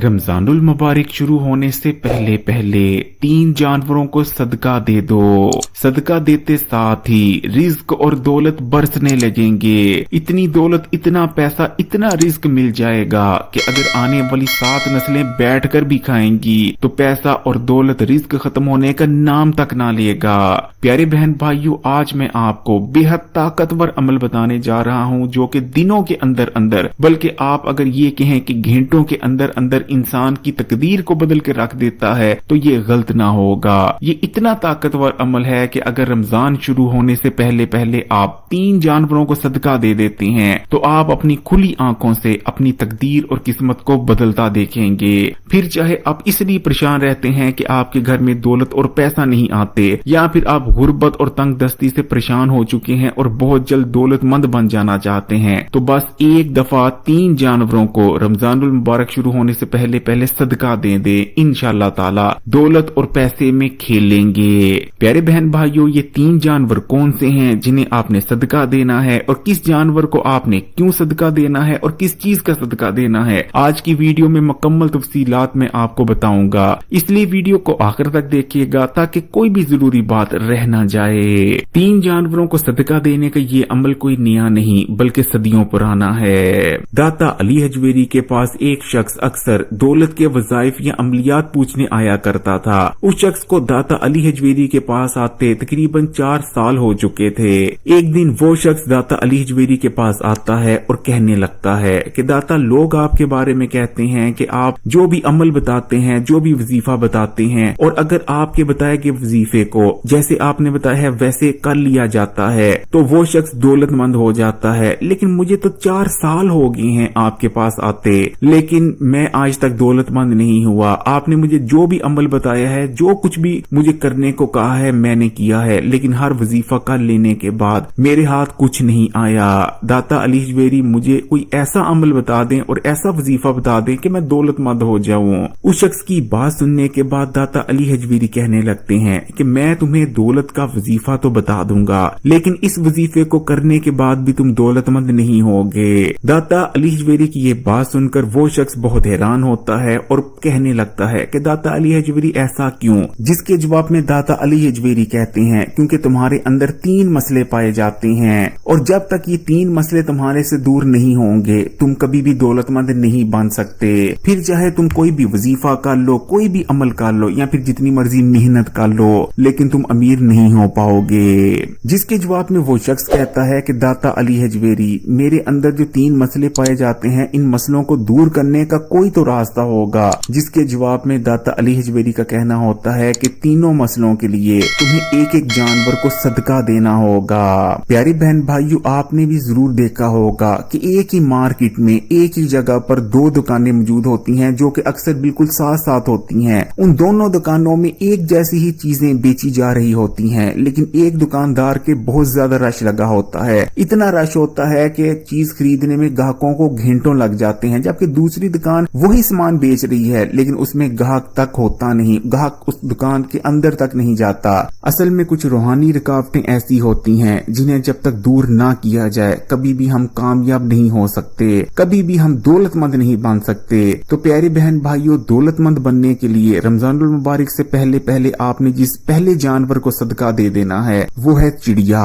रमजानुल मुबारक शुरू होने से पहले पहले 3 जानवरों को सदका दे दो। सदका देते साथ ही रिज्क और दौलत बरसने लगेंगे। इतनी दौलत, इतना पैसा, इतना रिज्क मिल जाएगा कि अगर आने वाली 7 नस्लें बैठकर भी खाएंगी तो पैसा और दौलत, रिज्क खत्म होने का नाम तक ना लेगा। प्यारे बहन भाइयों, आज मैं आपको बेहद ताकतवर अमल बताने जा रहा हूँ जो कि दिनों के अंदर अंदर, बल्कि आप अगर ये कहें कि घंटों के अंदर अंदर इंसान की तकदीर को बदल के रख देता है तो ये गलत ना होगा। ये इतना ताकतवर अमल है कि अगर रमजान शुरू होने से पहले पहले आप 3 जानवरों को सदका दे देते हैं तो आप अपनी खुली आंखों से अपनी तकदीर और किस्मत को बदलता देखेंगे। फिर चाहे आप इसलिए परेशान रहते हैं कि आपके घर में दौलत और पैसा नहीं आते, या फिर आप गुर्बत और तंग दस्ती से परेशान हो चुके हैं और बहुत जल्द दौलतमंद बन जाना चाहते हैं, तो बस एक दफा 3 जानवरों को रमजानुल मुबारक शुरू होने से पहले पहले सदका दे दे। इंशाअल्लाह ताला दौलत और पैसे में खेलेंगे। प्यारे बहन भाइयों, ये 3 जानवर कौन से हैं जिन्हें आपने सदका देना है और किस जानवर को आपने क्यों सदका देना है और किस चीज का सदका देना है, आज की वीडियो में मुकम्मल तफसीलात में आपको बताऊंगा। इसलिए वीडियो को आखिर तक देखिएगा ताकि कोई भी जरूरी बात रह ना जाए। 3 जानवरों को सदका देने का ये अमल कोई नया नहीं बल्कि सदियों पुराना है। दाता अली हजवेरी के पास एक शख्स अक्सर दौलत के वज़ाइफ या अमलियात पूछने आया करता था। उस शख्स को दाता अली हजवेरी के पास आते तकरीबन 4 साल हो चुके थे। एक दिन वो शख्स दाता अली हजवेरी के पास आता है और कहने लगता है कि दाता, लोग आपके बारे में कहते हैं कि आप जो भी अमल बताते हैं, जो भी वजीफा बताते हैं, और अगर आपके बताए गए वजीफे को जैसे आपने बताया है वैसे कर लिया जाता है तो वो शख्स दौलतमंद हो जाता है। लेकिन मुझे तो 4 साल हो गए हैं आपके पास आते, लेकिन मैं आज तक दौलतमंद नहीं हुआ। आपने मुझे जो भी अमल बताया है, जो कुछ भी मुझे करने को कहा है, मैंने किया है, लेकिन हर वजीफा कर लेने के बाद मेरे हाथ कुछ नहीं आया। दाता अली हजवेरी, मुझे कोई ऐसा अमल बता दें और ऐसा वजीफा बता दें कि मैं दौलतमंद हो जाऊं। उस शख्स की बात सुनने के बाद दाता अली हजवेरी कहने लगते हैं कि मैं तुम्हें दौलत का वजीफा तो बता दूंगा, लेकिन इस वजीफे को करने के बाद भी तुम दौलतमंद नहीं होगे। दाता अली हजवेरी की ये बात सुनकर वो शख्स बहुत हैरान होता है और कहने लगता है कि दाता अली हजवेरी, ऐसा क्यों? जिसके जवाब में दाता अली हजवेरी कहते हैं, क्योंकि तुम्हारे अंदर 3 मसले पाए जाते हैं और जब तक ये 3 मसले तुम्हारे से दूर नहीं होंगे तुम कभी भी दौलतमंद नहीं बन सकते। फिर चाहे तुम कोई भी वजीफा कर लो, कोई भी अमल कर लो, या फिर जितनी मर्जी मेहनत कर लो, लेकिन तुम अमीर नहीं हो पाओगे। जिसके जवाब में वो शख्स कहता है कि दाता अली हजवेरी, मेरे अंदर जो 3 मसले पाए जाते हैं, इन मसलों को दूर करने का कोई तो रास्ता होगा। जिसके जवाब में दाता अली हजवेरी का कहना होता है कि तीनों मसलों के लिए तुम्हें एक एक जानवर को सदका देना होगा। प्यारी बहन भाइयों, आपने भी जरूर देखा होगा कि एक ही मार्केट में एक ही जगह पर 2 दुकानें मौजूद होती हैं जो कि अक्सर बिल्कुल साथ साथ होती हैं। उन दोनों दुकानों में एक जैसी ही चीजें बेची जा रही होती हैं, लेकिन एक दुकानदार के बहुत ज्यादा रश लगा होता है। इतना रश होता है कि चीज खरीदने में ग्राहकों को घंटों लग जाते हैं, जबकि दूसरी दुकान वही सामान बेच रही है लेकिन उसमें ग्राहक तक होता नहीं, ग्राहक उस दुकान के अंदर तक नहीं जाता। असल में कुछ रूहानी रुकावटें ऐसी होती हैं जिन्हें जब तक दूर ना किया जाए कभी भी हम कामयाब नहीं हो सकते, कभी भी हम दौलतमंद नहीं बन सकते। तो प्यारे बहन भाइयों, दौलतमंद बनने के लिए रमजानुल मुबारक से पहले पहले आपने जिस पहले जानवर को सदका दे देना है वो है चिड़िया।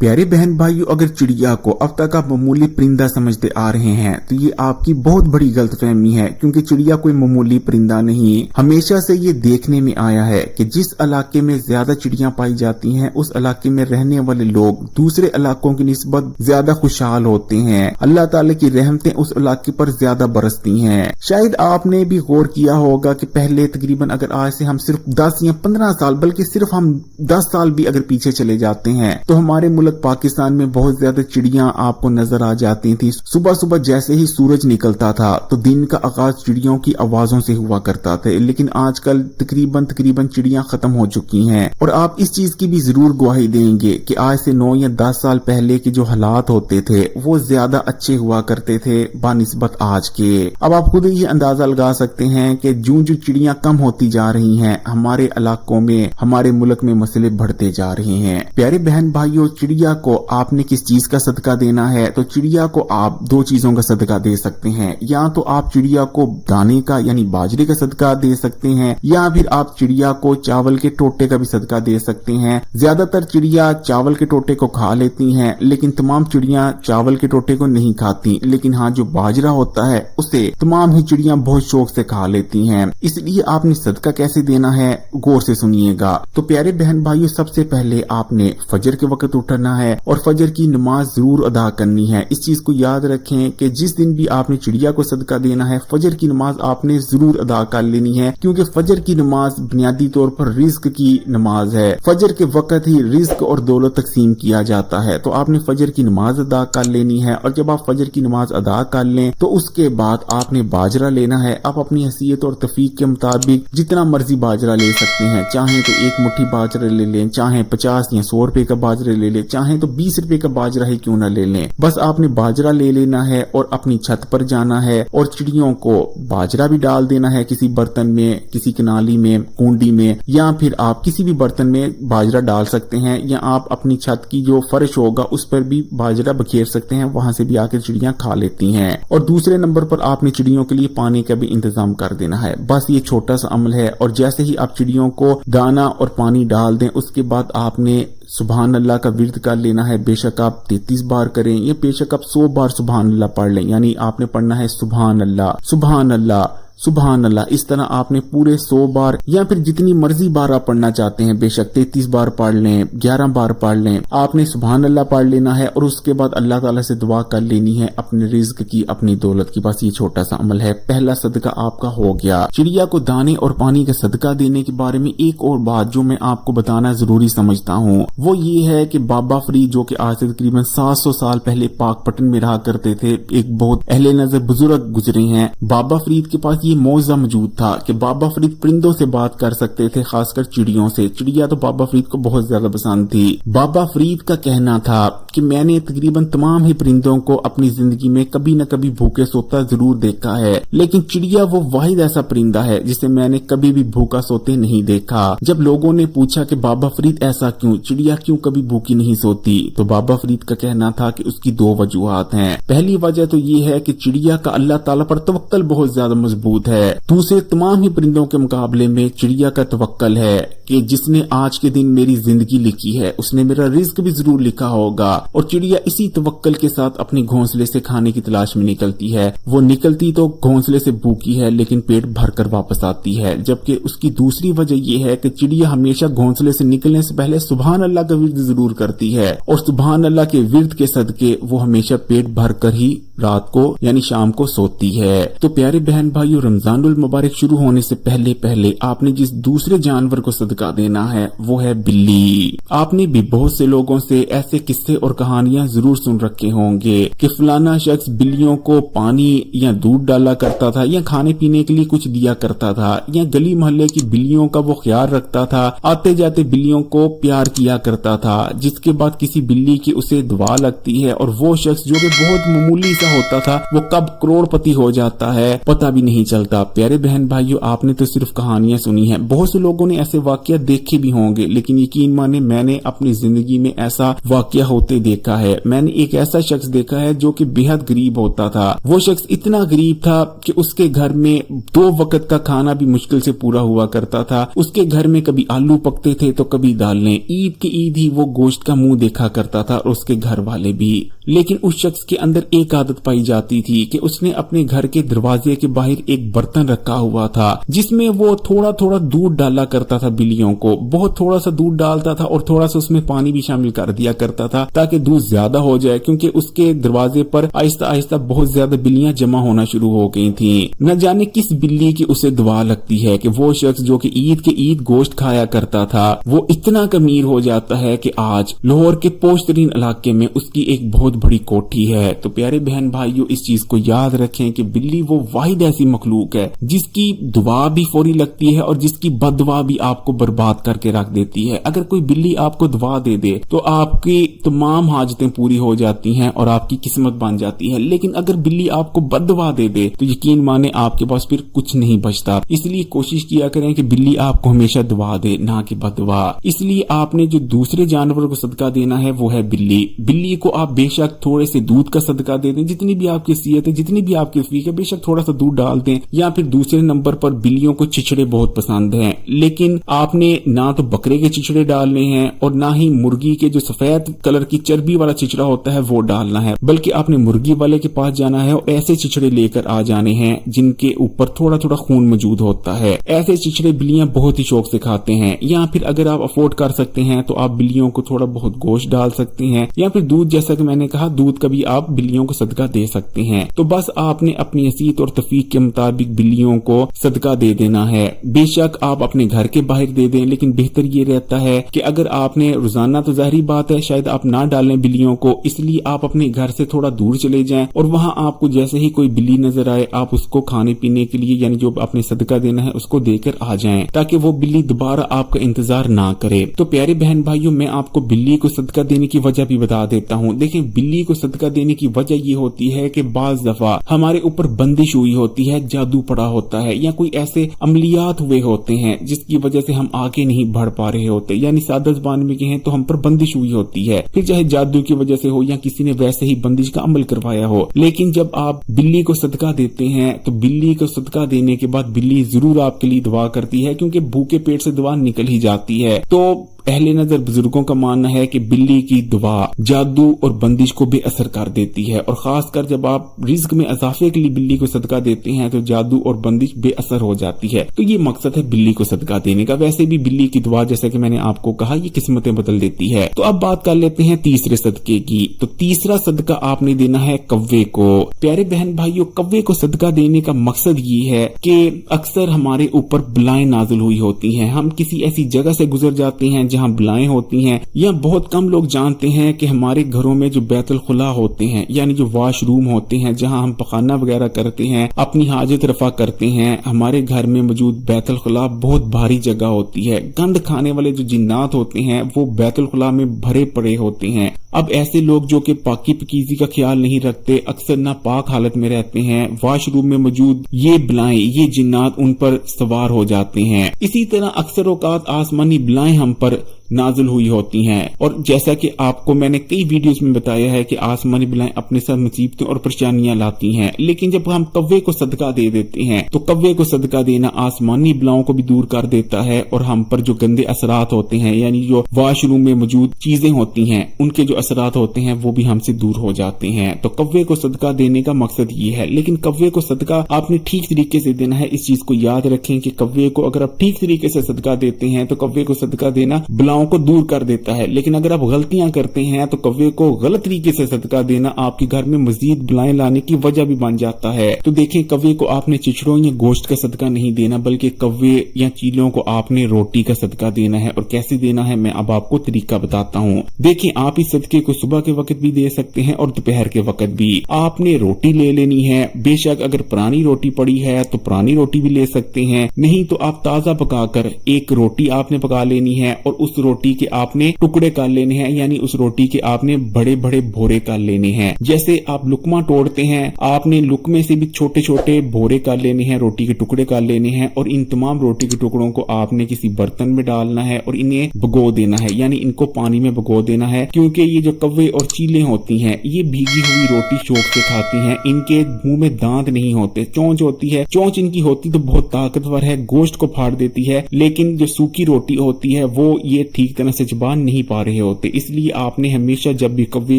प्यारे बहन भाइयों, अगर चिड़िया को अब तक आप मामूली परिंदा समझते आ रहे हैं तो ये आपकी बहुत बड़ी गलतफहमी है, क्योंकि चिड़िया कोई मामूली परिंदा नहीं। हमेशा से ये देखने में आया है कि जिस इलाके में ज्यादा चिड़िया पाई जाती हैं उस इलाके में रहने वाले लोग दूसरे इलाकों की निस्बत ज्यादा खुशहाल होते हैं। अल्लाह ताला की रहमतें उस इलाके पर ज्यादा बरसती हैं। शायद आपने भी गौर किया होगा कि पहले तकरीबन अगर आज से हम सिर्फ 10 या 15 साल, बल्कि सिर्फ हम 10 साल भी अगर पीछे चले जाते हैं तो हमारे मुल्क पाकिस्तान में बहुत ज्यादा चिड़िया आपको नजर आ जाती थी। सुबह सुबह जैसे ही सूरज निकलता था तो दिन का आगाज चिड़ियों की आवाजों से हुआ करता था, लेकिन आजकल तकरीबन चिड़िया खत्म हो चुकी हैं। और आप इस चीज की भी जरूर गवाही देंगे कि आज से 9 या 10 साल पहले के जो हालात होते थे वो ज्यादा अच्छे हुआ करते थे बानिस्बत आज के। अब आप खुद ही अंदाजा लगा सकते हैं कि जो चिड़िया कम होती जा रही हैं, हमारे इलाकों में, हमारे मुल्क में मसले बढ़ते जा रहे हैं। प्यारे बहन भाइयों, चिड़िया को आपने किस चीज का सदका देना है? तो चिड़िया को आप 2 चीजों का सदका दे सकते हैं। या तो आप चिड़िया को दाने का यानी बाजरे का सदका दे सकते हैं, या फिर आप चिड़िया को चावल के टोटे का भी सदका दे सकते हैं। ज्यादातर चिड़िया चावल के टोटे को खा लेती हैं, लेकिन तमाम चिड़िया चावल के टोटे को नहीं खाती, लेकिन हाँ जो बाजरा होता है उसे तमाम ही चिड़िया बहुत शौक से खा लेती हैं। इसलिए आपने सदका कैसे देना है गौर से सुनिएगा। तो प्यारे बहन भाइयों, सबसे पहले आपने फजर के वक्त उठना है और फजर की नमाज जरूर अदा करनी है। इस चीज को याद रखें कि जिस दिन भी आपने चिड़िया को सदका देना है, फजर की नमाज आपने जरूर अदा कर लेनी है, क्योंकि फजर की नमाज बुनियादी तौर पर रिज्क की नमाज है। फजर के वक्त ही रिज्क और दौलत तकसीम किया जाता है। तो आपने फजर की नमाज अदा कर लेनी है, और जब आप फजर की नमाज अदा कर लें तो उसके बाद आपने बाजरा लेना है। आप अपनी हैसियत और तफीक के मुताबिक जितना मर्जी बाजरा ले सकते हैं। चाहे तो एक मुट्ठी बाजरा ले लें, चाहे 50 या 100 रुपए का बाजरा ले लें, चाहे तो 20 रुपए का बाजरा ही क्यों न ले लें। बस आपने बाजरा ले लेना है और अपनी छत पर जाना है और चिड़ियों को बाजरा भी डाल देना है किसी बर्तन में, किसी कनाली में, कुंडी में, या फिर आप किसी भी बर्तन में बाजरा डाल सकते हैं, या आप अपनी छत की जो फर्श होगा उस पर भी बाजरा बखेर सकते हैं, वहां से भी आकर चिड़ियां खा लेती हैं। और दूसरे नंबर पर आपने चिड़ियों के लिए पानी का भी इंतजाम कर देना है। बस ये छोटा सा अमल है, और जैसे ही आप चिड़ियों को दाना और पानी डाल दें उसके बाद आपने सुभान अल्लाह का विर्द कर लेना है। बेशक आप 33 बार करें या बेशक आप 100 बार सुभान अल्लाह पढ़ लें, यानी आपने पढ़ना है सुभान अल्लाह सुभान अल्लाह सुभान अल्लाह। इस तरह आपने पूरे 100 बार या फिर जितनी मर्जी बार आप पढ़ना चाहते हैं, बेशक 33 बार पढ़ लें, 11 बार पढ़ लें, आपने सुभान अल्लाह पढ़ लेना है और उसके बाद अल्लाह ताला से दुआ कर लेनी है अपने रिज्क की, अपनी दौलत की। बस ये छोटा सा अमल है, पहला सदका आपका हो गया। चिड़िया को दाने और पानी का सदका देने के बारे में एक और बात जो मैं आपको बताना जरूरी समझता हूँ वो ये है कि बाबा फरीद जो कि आज से तकरीबन 700 साल पहले पाकपटन में रहा करते थे, एक बहुत अहले नजर बुजुर्ग गुजरे हैं। बाबा फरीद के पास मौजा मौजूद था कि बाबा फरीद परिंदों से बात कर सकते थे, खासकर चिड़ियों से। चिड़िया तो बाबा फरीद को बहुत ज्यादा पसंद थी। बाबा फरीद का कहना था कि मैंने तकरीबन तमाम ही परिंदों को अपनी जिंदगी में कभी न कभी भूखे सोता जरूर देखा है, लेकिन चिड़िया वो वाहिद ऐसा परिंदा है जिसे मैंने कभी भी भूखा सोते नहीं देखा। जब लोगों ने पूछा कि बाबा फरीद ऐसा क्यों, चिड़िया क्यों कभी भूखी नहीं सोती, तो बाबा फरीद का कहना था कि उसकी 2 वजूहात हैं। पहली वजह तो ये है कि चिड़िया का अल्लाह ताला पर तवक्कल बहुत ज्यादा मजबूत है। दूसरे तमाम ही परिंदों के मुकाबले में चिड़िया का तवक्कल है कि जिसने आज के दिन मेरी जिंदगी लिखी है उसने मेरा रिज्क भी जरूर लिखा होगा। और चिड़िया इसी तवक्कल के साथ अपने घोंसले से खाने की तलाश में निकलती है। वो निकलती तो घोंसले से भूखी है, लेकिन पेट भरकर वापस आती है। जबकि उसकी दूसरी वजह यह है कि चिड़िया हमेशा घोंसले से निकलने से पहले सुभान अल्लाह का विर्द जरूर करती है, और सुभान अल्लाह के विर्द के सदके वो हमेशा पेट भरकर ही रात को यानी शाम को सोती है। तो प्यारे बहन भाइयों, रमजानुल मुबारक शुरू होने से पहले पहले आपने जिस दूसरे जानवर को सदका देना है वो है बिल्ली। आपने भी बहुत से लोगों से ऐसे किस्से और कहानियां जरूर सुन रखे होंगे कि फलाना शख्स बिल्लियों को पानी या दूध डाला करता था, या खाने पीने के लिए कुछ दिया करता था, या गली मोहल्ले की बिल्लियों का वो ख्याल रखता था, आते जाते बिल्लियों को प्यार किया करता था, जिसके बाद किसी बिल्ली की उसे दुआ लगती है और वो शख्स जो कि बहुत मामूली सा होता था वो कब करोड़पति हो जाता है पता भी नहीं चलता। प्यारे बहन भाइयों, आपने तो सिर्फ कहानियां सुनी हैं, बहुत से लोगों ने ऐसे वाकया देखे भी होंगे, लेकिन यकीन माने मैंने अपनी जिंदगी में ऐसा वाकया होते देखा है। मैंने एक ऐसा शख्स देखा है जो कि बेहद गरीब होता था। वो शख्स इतना गरीब था कि उसके घर में 2 वक्त का खाना भी मुश्किल से पूरा हुआ करता था। उसके घर में कभी आलू पकते थे तो कभी दालें। ईद की ईद ही वो गोश्त का मुंह देखा करता था और उसके घर वाले भी। लेकिन उस शख्स के अंदर एक आदत पाई जाती थी कि उसने अपने घर के दरवाजे के बाहर एक बर्तन रखा हुआ था जिसमें वो थोड़ा थोड़ा दूध डाला करता था बिल्लियों को। बहुत थोड़ा सा दूध डालता था और थोड़ा सा उसमें पानी भी शामिल कर दिया करता था ताकि दूध ज्यादा हो जाए, क्योंकि उसके दरवाजे पर आहिस्ता आहिस्ता बहुत ज्यादा बिल्लियां जमा होना शुरू हो गई थी। न जाने किस बिल्ली की उसे दुआ लगती है कि वो शख्स जो कि ईद के ईद गोश्त खाया करता था वो इतना अमीर हो जाता है कि आज लाहौर के पोशतरीन इलाके में उसकी एक बहुत बड़ी कोठी है। तो प्यारे बहन भाइयों, इस चीज को याद रखें कि बिल्ली वो वाहिद ऐसी मखलूक है जिसकी दुआ भी फौरी लगती है और जिसकी बददुआ भी आपको बर्बाद करके रख देती है। अगर कोई बिल्ली आपको दुआ दे दे तो आपकी तमाम हाजतें पूरी हो जाती हैं और आपकी किस्मत बन जाती है, लेकिन अगर बिल्ली आपको बददुआ दे दे तो यकीन माने आपके पास फिर कुछ नहीं बचता। इसलिए कोशिश किया करें कि बिल्ली आपको हमेशा दुआ दे, ना कि बददुआ। इसलिए आपने जो दूसरे जानवर को सदका देना है वो है बिल्ली। बिल्ली को आप बेशक थोड़े से दूध का सदका दे दें, जितनी भी आपकी सीयत है, जितनी भी आपकी फीक है, बेशक थोड़ा सा दूध डाल दें या फिर दूसरे नंबर पर बिल्लियों को चिचड़े बहुत पसंद हैं, लेकिन आपने ना तो बकरे के चिचड़े डालने हैं और ना ही मुर्गी के जो सफेद कलर की चर्बी वाला चिचड़ा होता है वो डालना है, बल्कि आपने मुर्गी वाले के पास जाना है और ऐसे चिचड़े लेकर आ जाने हैं जिनके ऊपर थोड़ा थोड़ा खून मौजूद होता है। ऐसे चिचड़े बिल्लियां बहुत ही शौक से खाते हैं। या फिर अगर आप अफोर्ड कर सकते हैं तो आप बिल्लियों को थोड़ा बहुत गोश्त डाल सकते हैं, या फिर दूध, जैसा कि मैंने कहा दूध का भी आप बिल्लियों को सदका दे सकते हैं। तो बस आपने अपनी हसीयत और तफीक के मुताबिक बिल्लियों को सदका दे देना है। बेशक आप अपने घर के बाहर दे दें, लेकिन बेहतर ये रहता है कि अगर आपने रोजाना, तो जाहिर बात है शायद आप ना डालें बिल्लियों को, इसलिए आप अपने घर से थोड़ा दूर चले जाएं और वहां आपको जैसे ही कोई बिल्ली नजर आए आप उसको खाने पीने के लिए, यानी जो आपने सदका देना है उसको देकर आ जाएं, ताकि वो बिल्ली दोबारा आपका इंतजार ना करे। तो प्यारे बहन भाइयों, मैं आपको बिल्ली को सदका देने की वजह भी बता देता हूँ। देखें, बिल्ली को सदका देने की वजह ये होती है कि बाज दफा हमारे ऊपर बंदिश हुई होती है, जादू पड़ा होता है, या कोई ऐसे अमलियात हुए होते हैं जिसकी वजह से हम आगे नहीं बढ़ पा रहे होते, यानी सादा ज़बान में कहें तो हम पर बंदिश हुई होती है, फिर चाहे जादू की वजह से हो या किसी ने वैसे ही बंदिश का अमल करवाया हो। लेकिन जब आप बिल्ली को सदका देते हैं तो बिल्ली को सदका देने के बाद बिल्ली जरूर आपके लिए दुआ करती है, क्योंकि भूखे पेट से दुआ निकल ही जाती है। तो अहले नजर बुजुर्गों का मानना है कि बिल्ली की दुआ जादू और बंदिश को बेअसर कर देती है, और खासकर जब आप रिज्क में इजाफे के लिए बिल्ली को सदका देते हैं तो जादू और बंदिश बेअसर हो जाती है। तो ये मकसद है बिल्ली को सदका देने का। वैसे भी बिल्ली की दुआ, जैसा कि मैंने आपको कहा, ये किस्मतें बदल देती है। तो अब बात कर लेते हैं तीसरे सदके की। तो तीसरा सदका आपने देना है कव्वे को। प्यारे बहन भाइयों, कव्वे को सदका देने का मकसद ये है कि अक्सर हमारे ऊपर बलाएं नाजुल हुई होती हैं, हम किसी ऐसी जगह से गुजर जाते हैं जहां बलाएं होती हैं, या बहुत कम लोग जानते हैं कि हमारे घरों में जो बैतुल खुला होते हैं, यानी जो वॉशरूम होते हैं जहां हम पखाना वगैरह करते हैं, अपनी हाजत रफा करते हैं, हमारे घर में मौजूद बैतुल खुला बहुत भारी जगह होती है। गंद खाने वाले जो जिन्नात होते हैं वो बैतुल खुला में भरे पड़े होते हैं। अब ऐसे लोग जो कि पाकी पकीजी का ख्याल नहीं रखते, अक्सर नापाक हालत में रहते हैं, वॉशरूम में मौजूद ये बलाएं, ये जिन्नात उन पर सवार हो जाते हैं। इसी तरह अक्सर औकात आसमानी बलाएं हम पर नाजुल हुई होती हैं, और जैसा कि आपको मैंने कई वीडियोस में बताया है कि आसमानी बलाएं अपने साथ मुसीबतें और परेशानियां लाती हैं, लेकिन जब हम कव्वे को सदका दे देते हैं तो कव्वे को सदका देना आसमानी बलाओं को भी दूर कर देता है, और हम पर जो गंदे असरात होते हैं, यानी जो वॉशरूम में मौजूद चीजें होती हैं उनके जो असरात होते हैं वो भी हमसे दूर हो जाते हैं। तो कव्वे को सदका देने का मकसद ये है, लेकिन कव्वे को सदका आपने ठीक तरीके से देना है। इस चीज को याद रखें कि कव्वे को अगर आप ठीक तरीके से सदका देते हैं तो कव्वे को सदका देना बलाओं को दूर कर देता है, लेकिन अगर आप गलतियां करते हैं तो कव्वे को गलत तरीके से सदका देना आपके घर में मजीद बलाएं लाने की वजह भी बन जाता है। तो देखें, कव्वे को आपने चिचड़ों या गोश्त का सदका नहीं देना, बल्कि कव्वे या चीलों को आपने रोटी का सदका देना है। और कैसे देना है मैं अब आपको तरीका बताता हूँ। देखें, आप इस सदके को सुबह के वक्त भी दे सकते हैं और दोपहर के वक्त भी। आपने रोटी ले लेनी है, बेशक अगर पुरानी रोटी पड़ी है तो पुरानी रोटी भी ले सकते हैं, नहीं तो आप ताजा पकाकर एक रोटी आपने पका लेनी है और उस रोटी के आपने टुकड़े कर लेने हैं, यानी उस रोटी के आपने बड़े बड़े भोरे कर लेने हैं। जैसे आप लुकमा तोड़ते हैं, आपने लुकमे से भी छोटे छोटे भोरे कर लेने हैं, रोटी के टुकड़े कर लेने हैं, और इन तमाम रोटी के टुकड़ों को आपने किसी बर्तन में डालना है और इन्हें भिगो देना है, यानी इनको पानी में भिगो देना है। क्योंकि ये जो कव्वे और चीलें होती हैं ये भीगी हुई रोटी शौक से खाती हैं, इनके मुंह में दांत नहीं होते, चोंच होती है। चोंच इनकी होती तो बहुत ताकतवर है, गोश्त को फाड़ देती है, लेकिन जो सूखी रोटी होती है वो ये ठीक तरह से जबान नहीं पा रहे होते। इसलिए आपने हमेशा जब भी कव्वे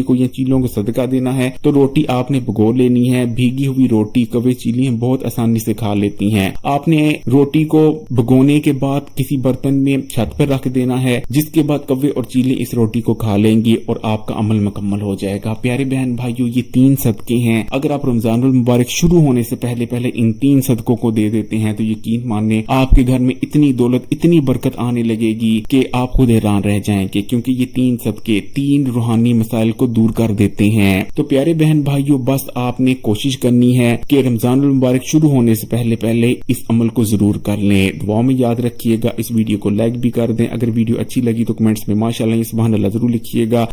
को या चीलों को सदका देना है तो रोटी आपने भिगो लेनी है। भीगी हुई रोटी कव्वे चीलें बहुत आसानी से खा लेती हैं। आपने रोटी को भिगोने के बाद किसी बर्तन में छत पर रख देना है, जिसके बाद कव्वे और चीले इस रोटी को खा लेंगे और आपका अमल मुकम्मल हो जाएगा। प्यारे बहन भाइयों, ये 3 सदके हैं। अगर आप रमजानुल मुबारक शुरू होने से पहले पहले इन 3 सदकों को दे देते हैं तो यकीन मानिए आपके घर में इतनी दौलत, इतनी बरकत आने लगेगी कि आप खुद हैरान रह जाएंगे, क्योंकि ये 3 सदके 3 रूहानी मसाइल को दूर कर देते हैं। तो प्यारे बहन भाइयों, बस आपने कोशिश करनी है कि रमजानुल मुबारक शुरू होने से पहले पहले इस अमल को जरूर कर लें। दुआ में याद रखिएगा। इस वीडियो को लाइक भी कर दें। अगर वीडियो अच्छी लगी तो कमेंट्स में माशाअल्लाह सुभान अल्लाह जरूर लिखिएगा।